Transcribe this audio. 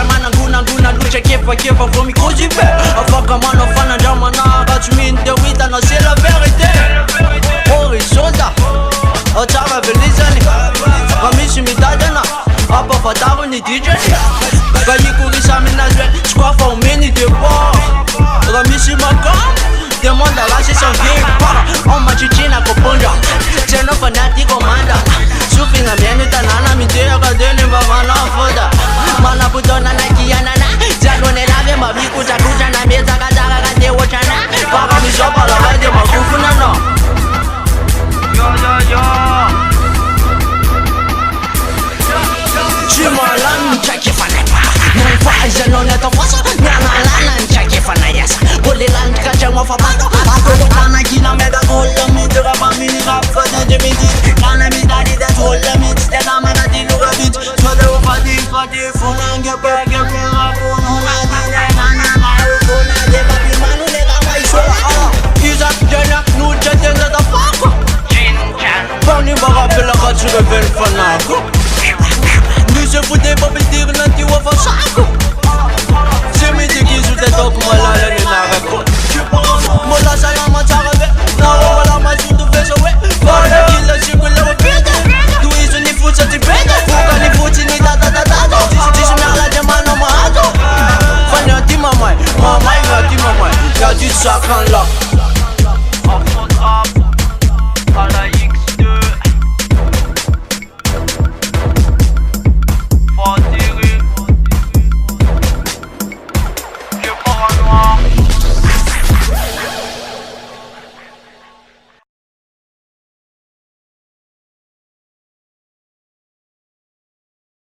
loatra manangona loatra kefakefa vao mikozy be afaka manao fanandramana ka tsy mino de hoitana c'est la vérité horizonta tsara velizany raha misy mitadana ampafataro ny didrany ka ikorisa aminazy hoe tsy koa fa omeny deport raha misy makamo demanda raha sy sanvie para matritrina kopondra tsy anao fa niaty komanda sofina miaino tanàna mitehaka de ny mbavana foda manapotona nakianana jalone lave mavikotrakotrana metsakatsakaka de ohatrana para misopalava de makofonana tsy malany ndraiky efa naipara nonfahaizanao ny atao fosa mianalana ndraiky efa naiasa olelany katragno afapano akokotanakina megak'olona mity raha maminy rapfatendre mity kana mitadida olona mity tena manatiloka vity sode ofadifady izakidena nutra tenzata fako fani mbakapelaka tsy revely fanako nisy fode papitiry nanty ofa sako tsy mitikizo te toko malala ninarako mola salama tsara ve naoala mazoto vesa hoe vanakila sikulawa peta toizo ny fotsaty peta foka ny fotsy ny tatatatata tsisy mialaty mana mahato fa niaty mamay ngati mamay ngati sakan la